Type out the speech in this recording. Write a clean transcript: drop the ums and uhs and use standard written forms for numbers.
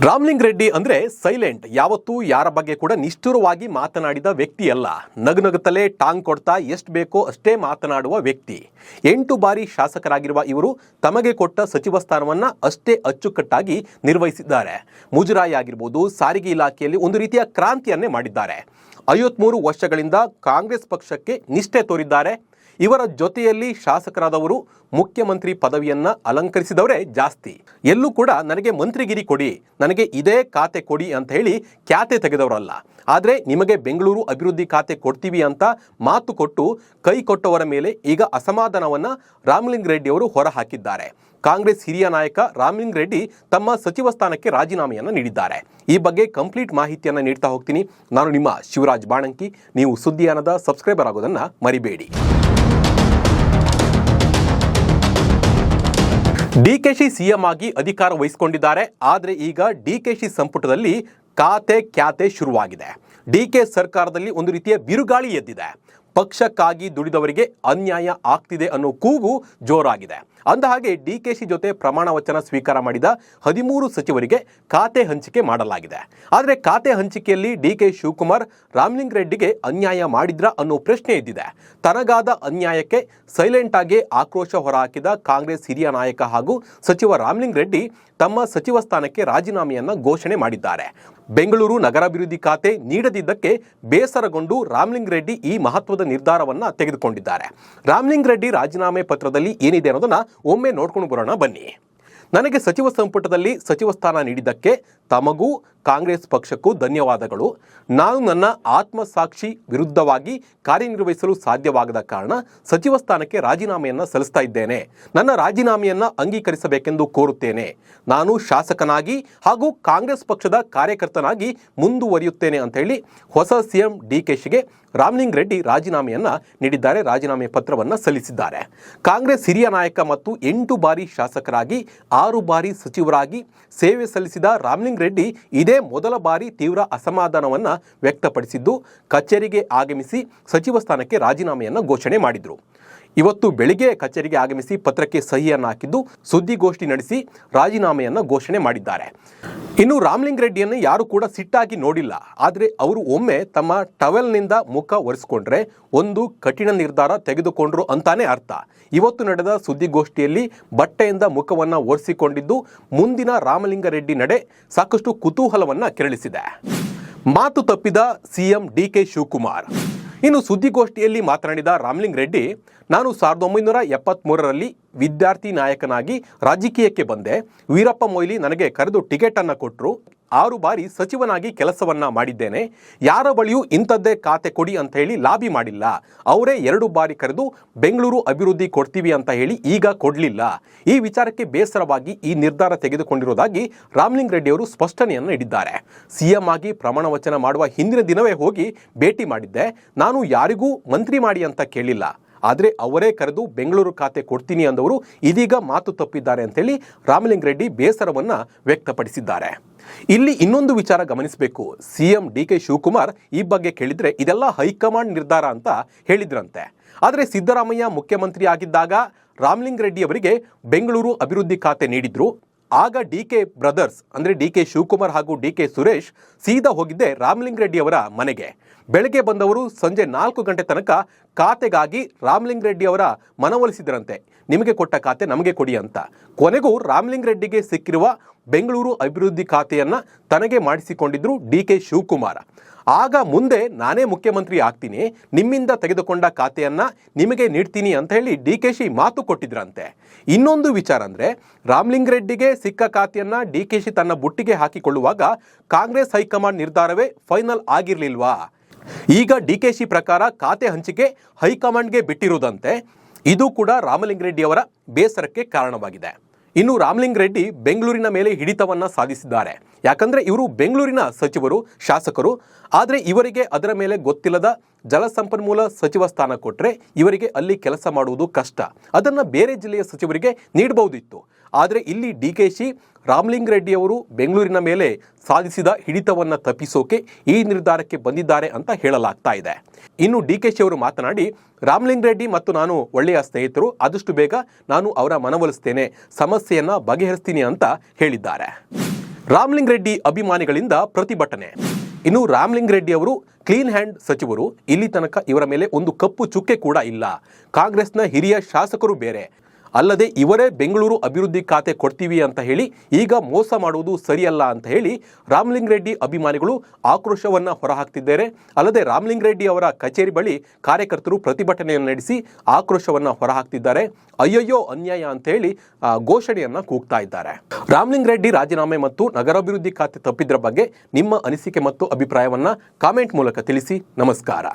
ರಾಮಲಿಂಗ ರೆಡ್ಡಿ ಅಂದ್ರೆ ಸೈಲೆಂಟ್, ಯಾವತ್ತೂ ಯಾರ ಬಗ್ಗೆ ಕೂಡ ನಿಷ್ಠುರವಾಗಿ ಮಾತನಾಡಿದ ವ್ಯಕ್ತಿ ಅಲ್ಲ. ನಗುನಗುತ್ತಲೇ ಟಾಂಗ್ ಕೊಡ್ತಾ ಎಷ್ಟು ಬೇಕೋ ಅಷ್ಟೇ ಮಾತನಾಡುವ ವ್ಯಕ್ತಿ. 8 ಬಾರಿ ಶಾಸಕರಾಗಿರುವ ಇವರು ತಮಗೆ ಕೊಟ್ಟ ಸಚಿವ ಸ್ಥಾನವನ್ನ ಅಷ್ಟೇ ಅಚ್ಚುಕಟ್ಟಾಗಿ ನಿರ್ವಹಿಸಿದ್ದಾರೆ. ಮುಜರಾಯಿ ಆಗಿರಬಹುದು, ಸಾರಿಗೆ ಇಲಾಖೆಯಲ್ಲಿ ಒಂದು ರೀತಿಯ ಕ್ರಾಂತಿಯನ್ನೇ ಮಾಡಿದ್ದಾರೆ. 53 ವರ್ಷಗಳಿಂದ ಕಾಂಗ್ರೆಸ್ ಪಕ್ಷಕ್ಕೆ ನಿಷ್ಠೆ ತೋರಿದ್ದಾರೆ. ಇವರ ಜೊತೆಯಲ್ಲಿ ಶಾಸಕರಾದವರು ಮುಖ್ಯಮಂತ್ರಿ ಪದವಿಯನ್ನ ಅಲಂಕರಿಸಿದವರೇ ಜಾಸ್ತಿ. ಎಲ್ಲೂ ಕೂಡ ನನಗೆ ಮಂತ್ರಿಗಿರಿ ಕೊಡಿ, ನನಗೆ ಇದೇ ಖಾತೆ ಕೊಡಿ ಅಂತ ಹೇಳಿ ಖ್ಯಾತೆ ತೆಗೆದವರಲ್ಲ. ಆದರೆ ನಿಮಗೆ ಬೆಂಗಳೂರು ಅಭಿವೃದ್ಧಿ ಖಾತೆ ಕೊಡ್ತೀವಿ ಅಂತ ಮಾತು ಕೊಟ್ಟು ಕೈ ಕೊಟ್ಟವರ ಮೇಲೆ ಈಗ ಅಸಮಾಧಾನವನ್ನ ರಾಮಲಿಂಗ ರೆಡ್ಡಿ ಅವರು ಹೊರ ಹಾಕಿದ್ದಾರೆ. ಕಾಂಗ್ರೆಸ್ ಹಿರಿಯ ನಾಯಕ ರಾಮಲಿಂಗ ರೆಡ್ಡಿ ತಮ್ಮ ಸಚಿವ ಸ್ಥಾನಕ್ಕೆ ರಾಜೀನಾಮೆಯನ್ನು ನೀಡಿದ್ದಾರೆ. ಈ ಬಗ್ಗೆ ಕಂಪ್ಲೀಟ್ ಮಾಹಿತಿಯನ್ನು ನೀಡ್ತಾ ಹೋಗ್ತೀನಿ. ನಾನು ನಿಮ್ಮ ಶಿವರಾಜ್ ಬಾಣಂಕಿ. ನೀವು ಸುದ್ದಿಯಾನದ ಸಬ್ಸ್ಕ್ರೈಬರ್ ಆಗೋದನ್ನ ಮರಿಬೇಡಿ. ಡಿಕೆಶಿ ಸಿಎಂ ಆಗಿ ಅಧಿಕಾರ ವಹಿಸಿಕೊಂಡಿದ್ದಾರೆ. ಆದರೆ ಈಗ ಡಿಕೆಶಿ ಸಂಪುಟದಲ್ಲಿ ಖ್ಯಾತೆ ಶುರುವಾಗಿದೆ. ಡಿಕೆ ಸರ್ಕಾರದಲ್ಲಿ ಒಂದು ರೀತಿಯ ಬಿರುಗಾಳಿ ಎದ್ದಿದೆ. ಪಕ್ಷಕ್ಕಾಗಿ ದುಡಿದವರಿಗೆ ಅನ್ಯಾಯ ಆಗ್ತಿದೆ ಅನ್ನೋ ಕೂಗು ಜೋರಾಗಿದೆ. ಅಂದಹಾಗೆ ಡಿಕೆಶಿ ಜೊತೆ ಪ್ರಮಾಣ ವಚನ ಸ್ವೀಕಾರ ಮಾಡಿದ 13 ಸಚಿವರಿಗೆ ಖಾತೆ ಹಂಚಿಕೆ ಮಾಡಲಾಗಿದೆ. ಆದರೆ ಖಾತೆ ಹಂಚಿಕೆಯಲ್ಲಿ ಡಿಕೆ ಶಿವಕುಮಾರ್ ರಾಮಲಿಂಗ ರೆಡ್ಡಿಗೆ ಅನ್ಯಾಯ ಮಾಡಿದ್ರ ಅನ್ನೋ ಪ್ರಶ್ನೆ ಎದ್ದಿದೆ. ತನಗಾದ ಅನ್ಯಾಯಕ್ಕೆ ಸೈಲೆಂಟ್ ಆಗಿ ಆಕ್ರೋಶ ಹೊರಹಾಕಿದ ಕಾಂಗ್ರೆಸ್ ಹಿರಿಯ ನಾಯಕ ಹಾಗೂ ಸಚಿವ ರಾಮಲಿಂಗ ರೆಡ್ಡಿ ತಮ್ಮ ಸಚಿವ ಸ್ಥಾನಕ್ಕೆ ರಾಜೀನಾಮೆಯನ್ನ ಘೋಷಣೆ ಮಾಡಿದ್ದಾರೆ. ಬೆಂಗಳೂರು ನಗರಾಭಿವೃದ್ಧಿ ಖಾತೆ ನೀಡದಿದ್ದಕ್ಕೆ ಬೇಸರಗೊಂಡು ರಾಮಲಿಂಗ ರೆಡ್ಡಿ ಈ ಮಹತ್ವದ ನಿರ್ಧಾರವನ್ನ ತೆಗೆದುಕೊಂಡಿದ್ದಾರೆ. ರಾಮಲಿಂಗ ರೆಡ್ಡಿ ರಾಜೀನಾಮೆ ಪತ್ರದಲ್ಲಿ ಏನಿದೆ ಅನ್ನೋದನ್ನ ಒಮ್ಮೆ ನೋಡ್ಕೊಂಡು ಬರೋಣ ಬನ್ನಿ. ನನಗೆ ಸಚಿವ ಸಂಪುಟದಲ್ಲಿ ಸಚಿವ ಸ್ಥಾನ ನೀಡಿದ್ದಕ್ಕೆ ತಮಗೂ ಕಾಂಗ್ರೆಸ್ ಪಕ್ಷಕ್ಕೂ ಧನ್ಯವಾದಗಳು. ನಾನು ನನ್ನ ಆತ್ಮಸಾಕ್ಷಿ ವಿರುದ್ಧವಾಗಿ ಕಾರ್ಯನಿರ್ವಹಿಸಲು ಸಾಧ್ಯವಾಗದ ಕಾರಣ ಸಚಿವ ಸ್ಥಾನಕ್ಕೆ ರಾಜೀನಾಮೆಯನ್ನು ಸಲ್ಲಿಸ್ತಾ ಇದ್ದೇನೆ. ನನ್ನ ರಾಜೀನಾಮೆಯನ್ನು ಅಂಗೀಕರಿಸಬೇಕೆಂದು ಕೋರುತ್ತೇನೆ. ನಾನು ಶಾಸಕನಾಗಿ ಹಾಗೂ ಕಾಂಗ್ರೆಸ್ ಪಕ್ಷದ ಕಾರ್ಯಕರ್ತನಾಗಿ ಮುಂದುವರಿಯುತ್ತೇನೆ ಅಂತ ಹೇಳಿ ಹೊಸ ಸಿಎಂ ಡಿಕೆಶಿಗೆ ರಾಮಲಿಂಗ ರೆಡ್ಡಿ ರಾಜೀನಾಮೆಯನ್ನ ನೀಡಿದ್ದಾರೆ. ರಾಜೀನಾಮೆ ಪತ್ರವನ್ನು ಸಲ್ಲಿಸಿದ್ದಾರೆ. ಕಾಂಗ್ರೆಸ್ ಹಿರಿಯ ನಾಯಕ ಮತ್ತು 8 ಬಾರಿ ಶಾಸಕರಾಗಿ 6 ಬಾರಿ ಸಚಿವರಾಗಿ ಸೇವೆ ಸಲ್ಲಿಸಿದ ರಾಮಲಿಂಗ ರೆಡ್ಡಿ ಇದೇ ಮೊದಲ ಬಾರಿ ತೀವ್ರ ಅಸಮಾಧಾನವನ್ನು ವ್ಯಕ್ತಪಡಿಸಿದ್ದು ಕಚೇರಿಗೆ ಆಗಮಿಸಿ ಸಚಿವ ಸ್ಥಾನಕ್ಕೆ ರಾಜೀನಾಮೆಯನ್ನು ಘೋಷಣೆ ಮಾಡಿದರು. ಇವತ್ತು ಬೆಳಿಗ್ಗೆ ಕಚೇರಿಗೆ ಆಗಮಿಸಿ ಪತ್ರಕ್ಕೆ ಸಹಿಯನ್ನು ಹಾಕಿದ್ದು ಸುದ್ದಿಗೋಷ್ಠಿ ನಡೆಸಿ ರಾಜೀನಾಮೆಯನ್ನು ಘೋಷಣೆ ಮಾಡಿದ್ದಾರೆ. ಇನ್ನು ರಾಮಲಿಂಗ ರೆಡ್ಡಿಯನ್ನು ಯಾರು ಕೂಡ ಸಿಟ್ಟಾಗಿ ನೋಡಿಲ್ಲ. ಆದರೆ ಅವರು ಒಮ್ಮೆ ತಮ್ಮ ಟವೆಲ್ನಿಂದ ಮುಖ ಒರೆಸಿಕೊಂಡ್ರೆ ಒಂದು ಕಠಿಣ ನಿರ್ಧಾರ ತೆಗೆದುಕೊಂಡ್ರು ಅಂತಾನೆ ಅರ್ಥ. ಇವತ್ತು ನಡೆದ ಸುದ್ದಿಗೋಷ್ಠಿಯಲ್ಲಿ ಬಟ್ಟೆಯಿಂದ ಮುಖವನ್ನು ಒರೆಸಿಕೊಂಡಿದ್ದು ಮುಂದಿನ ರಾಮಲಿಂಗ ರೆಡ್ಡಿ ನಡೆ ಸಾಕಷ್ಟು ಕುತೂಹಲವನ್ನ ಕೆರಳಿಸಿದೆ. ಮಾತು ತಪ್ಪಿದ ಸಿಎಂ ಡಿಕೆ ಶಿವಕುಮಾರ್. ಇನ್ನು ಸುದ್ದಿಗೋಷ್ಠಿಯಲ್ಲಿ ಮಾತನಾಡಿದ ರಾಮಲಿಂಗ ರೆಡ್ಡಿ, ನಾನು 1973ರಲ್ಲಿ ವಿದ್ಯಾರ್ಥಿ ನಾಯಕನಾಗಿ ರಾಜಕೀಯಕ್ಕೆ ಬಂದೆ. ವೀರಪ್ಪ ಮೊಯ್ಲಿ ನನಗೆ ಕರೆದು ಟಿಕೆಟ್ ಅನ್ನು ಕೊಟ್ಟರು. 6 ಬಾರಿ ಸಚಿವನಾಗಿ ಕೆಲಸವನ್ನ ಮಾಡಿದ್ದೇನೆ. ಯಾರ ಬಳಿಯೂ ಇಂಥದ್ದೇ ಖಾತೆ ಕೊಡಿ ಅಂತ ಹೇಳಿ ಲಾಬಿ ಮಾಡಿಲ್ಲ. ಅವರೇ 2 ಬಾರಿ ಕರೆದು ಬೆಂಗಳೂರು ಅಭಿವೃದ್ಧಿ ಕೊಡ್ತೀವಿ ಅಂತ ಹೇಳಿ ಈಗ ಕೊಡಲಿಲ್ಲ. ಈ ವಿಚಾರಕ್ಕೆ ಬೇಸರವಾಗಿ ಈ ನಿರ್ಧಾರ ತೆಗೆದುಕೊಂಡಿರುವುದಾಗಿ ರಾಮಲಿಂಗ ರೆಡ್ಡಿ ಅವರು ಸ್ಪಷ್ಟನೆಯನ್ನು ನೀಡಿದ್ದಾರೆ. ಸಿಎಂ ಆಗಿ ಪ್ರಮಾಣ ವಚನ ಮಾಡುವ ಹಿಂದಿನ ದಿನವೇ ಹೋಗಿ ಭೇಟಿ ಮಾಡಿದ್ದೆ. ನಾನು ಯಾರಿಗೂ ಮಂತ್ರಿ ಮಾಡಿ ಅಂತ ಕೇಳಿಲ್ಲ. ಆದರೆ ಅವರೇ ಕರೆದು ಬೆಂಗಳೂರು ಖಾತೆ ಕೊಡ್ತೀನಿ ಅಂದವರು ಇದೀಗ ಮಾತು ತಪ್ಪಿದ್ದಾರೆ ಅಂತೇಳಿ ರಾಮಲಿಂಗ ರೆಡ್ಡಿ ಬೇಸರವನ್ನ ವ್ಯಕ್ತಪಡಿಸಿದ್ದಾರೆ. ಇಲ್ಲಿ ಇನ್ನೊಂದು ವಿಚಾರ ಗಮನಿಸಬೇಕು. ಸಿಎಂ ಡಿಕೆ ಶಿವಕುಮಾರ್ ಈ ಬಗ್ಗೆ ಕೇಳಿದ್ರೆ ಇದೆಲ್ಲ ಹೈಕಮಾಂಡ್ ನಿರ್ಧಾರ ಅಂತ ಹೇಳಿದ್ರಂತೆ. ಆದರೆ ಸಿದ್ದರಾಮಯ್ಯ ಮುಖ್ಯಮಂತ್ರಿ ಆಗಿದ್ದಾಗ ರಾಮಲಿಂಗ ರೆಡ್ಡಿ ಅವರಿಗೆ ಬೆಂಗಳೂರು ಅಭಿವೃದ್ಧಿ ಖಾತೆ ನೀಡಿದ್ರು. ಆಗ ಡಿಕೆ ಬ್ರದರ್ಸ್ ಅಂದರೆ ಡಿಕೆ ಶಿವಕುಮಾರ್ ಹಾಗೂ ಡಿಕೆ ಸುರೇಶ್ ಸೀದಾ ಹೋಗಿದ್ದೆ ರಾಮಲಿಂಗ ರೆಡ್ಡಿ ಅವರ ಮನೆಗೆ. ಬೆಳಗ್ಗೆ ಬಂದವರು ಸಂಜೆ 4 ಗಂಟೆ ತನಕ ಖಾತೆಗಾಗಿ ರಾಮಲಿಂಗ ರೆಡ್ಡಿ ಅವರ ಮನವೊಲಿಸಿದ್ರಂತೆ. ನಿಮಗೆ ಕೊಟ್ಟ ಖಾತೆ ನಮಗೆ ಕೊಡಿ ಅಂತ. ಕೊನೆಗೂ ರಾಮಲಿಂಗ ರೆಡ್ಡಿಗೆ ಸಿಕ್ಕಿರುವ ಬೆಂಗಳೂರು ಅಭಿವೃದ್ಧಿ ಖಾತೆಯನ್ನ ತನಗೆ ಮಾಡಿಸಿಕೊಂಡಿದ್ರು ಡಿಕೆ ಶಿವಕುಮಾರ್. ಆಗ ಮುಂದೆ ನಾನೇ ಮುಖ್ಯಮಂತ್ರಿ ಆಗ್ತೀನಿ, ನಿಮ್ಮಿಂದ ತೆಗೆದುಕೊಂಡ ಖಾತೆಯನ್ನ ನಿಮಗೆ ನೀಡ್ತೀನಿ ಅಂತ ಹೇಳಿ ಡಿಕೆಶಿ ಮಾತು ಕೊಟ್ಟಿದ್ರಂತೆ. ಇನ್ನೊಂದು ವಿಚಾರ ಅಂದ್ರೆ ರಾಮಲಿಂಗ ರೆಡ್ಡಿಗೆ ಸಿಕ್ಕ ಖಾತೆಯನ್ನ ಡಿಕೆಶಿ ತನ್ನ ಬುಟ್ಟಿಗೆ ಹಾಕಿಕೊಳ್ಳುವಾಗ ಕಾಂಗ್ರೆಸ್ ಹೈಕಮಾಂಡ್ ನಿರ್ಧಾರವೇ ಫೈನಲ್ ಆಗಿರ್ಲಿಲ್ವಾ? ಈಗ ಡಿಕೆಶಿ ಪ್ರಕಾರ ಖಾತೆ ಹಂಚಿಕೆ ಹೈಕಮಾಂಡ್ಗೆ ಬಿಟ್ಟಿರುವುದಂತೆ. ಇದು ಕೂಡ ರಾಮಲಿಂಗ ರೆಡ್ಡಿ ಅವರ ಬೇಸರಕ್ಕೆ ಕಾರಣವಾಗಿದೆ. ಇನ್ನು ರಾಮಲಿಂಗ ರೆಡ್ಡಿ ಬೆಂಗಳೂರಿನ ಮೇಲೆ ಹಿಡಿತವನ್ನ ಸಾಧಿಸಿದ್ದಾರೆ. ಯಾಕಂದ್ರೆ ಇವರು ಬೆಂಗಳೂರಿನ ಸಚಿವರು, ಶಾಸಕರು. ಆದರೆ ಇವರಿಗೆ ಅದರ ಮೇಲೆ ಗೊತ್ತಿಲ್ಲದ ಜಲಸಂಪನ್ಮೂಲ ಸಚಿವ ಸ್ಥಾನ ಕೊಟ್ಟರೆ ಇವರಿಗೆ ಅಲ್ಲಿ ಕೆಲಸ ಮಾಡುವುದು ಕಷ್ಟ. ಅದನ್ನು ಬೇರೆ ಜಿಲ್ಲೆಯ ಸಚಿವರಿಗೆ ನೀಡಬಹುದಿತ್ತು. ಆದರೆ ಇಲ್ಲಿ ಡಿಕೆಶಿ ರಾಮಲಿಂಗ ರೆಡ್ಡಿ ಅವರು ಬೆಂಗಳೂರಿನ ಮೇಲೆ ಸಾಧಿಸಿದ ಹಿಡಿತವನ್ನು ತಪ್ಪಿಸೋಕೆ ಈ ನಿರ್ಧಾರಕ್ಕೆ ಬಂದಿದ್ದಾರೆ ಅಂತ ಹೇಳಲಾಗ್ತಾ ಇದೆ. ಇನ್ನು ಡಿಕೆಶಿ ಅವರು ಮಾತನಾಡಿ, ರಾಮಲಿಂಗ ರೆಡ್ಡಿ ಮತ್ತು ನಾನು ಒಳ್ಳೆಯ ಸ್ನೇಹಿತರು, ಆದಷ್ಟು ಬೇಗ ನಾನು ಅವರ ಮನವೊಲಿಸ್ತೇನೆ, ಸಮಸ್ಯೆಯನ್ನು ಬಗೆಹರಿಸ್ತೀನಿ ಅಂತ ಹೇಳಿದ್ದಾರೆ. ರಾಮಲಿಂಗ ರೆಡ್ಡಿ ಅಭಿಮಾನಿಗಳಿಂದ ಪ್ರತಿಭಟನೆ. ಇನ್ನು ರಾಮಲಿಂಗ ರೆಡ್ಡಿ ಅವರು ಕ್ಲೀನ್ ಹ್ಯಾಂಡ್ ಸಚಿವರು, ಇಲ್ಲಿ ತನಕ ಇವರ ಮೇಲೆ ಒಂದು ಕಪ್ಪು ಚುಕ್ಕೆ ಕೂಡ ಇಲ್ಲ. ಕಾಂಗ್ರೆಸ್ನ ಹಿರಿಯ ಶಾಸಕರು ಬೇರೆ, ಅಲ್ಲದೆ ಇವರೇ ಬೆಂಗಳೂರು ಅಭಿವೃದ್ಧಿ ಖಾತೆ ಕೊಡ್ತೀವಿ ಅಂತ ಹೇಳಿ ಈಗ ಮೋಸ ಮಾಡುವುದು ಸರಿಯಲ್ಲ ಅಂತ ಹೇಳಿ ರಾಮಲಿಂಗ ರೆಡ್ಡಿ ಅಭಿಮಾನಿಗಳು ಆಕ್ರೋಶವನ್ನು ಹೊರಹಾಕ್ತಿದ್ದಾರೆ. ಅಲ್ಲದೆ ರಾಮಲಿಂಗ ರೆಡ್ಡಿ ಅವರ ಕಚೇರಿ ಬಳಿ ಕಾರ್ಯಕರ್ತರು ಪ್ರತಿಭಟನೆಯನ್ನು ನಡೆಸಿ ಆಕ್ರೋಶವನ್ನು ಹೊರಹಾಕ್ತಿದ್ದಾರೆ. ಅಯ್ಯಯ್ಯೋ ಅನ್ಯಾಯ ಅಂತ ಹೇಳಿ ಘೋಷಣೆಯನ್ನ ಕೂಗ್ತಾ ಇದ್ದಾರೆ. ರಾಮಲಿಂಗ ರೆಡ್ಡಿ ರಾಜೀನಾಮೆ ಮತ್ತು ನಗರಾಭಿವೃದ್ಧಿ ಖಾತೆ ತಪ್ಪಿದ್ರ ಬಗ್ಗೆ ನಿಮ್ಮ ಅನಿಸಿಕೆ ಮತ್ತು ಅಭಿಪ್ರಾಯವನ್ನ ಕಾಮೆಂಟ್ ಮೂಲಕ ತಿಳಿಸಿ. ನಮಸ್ಕಾರ.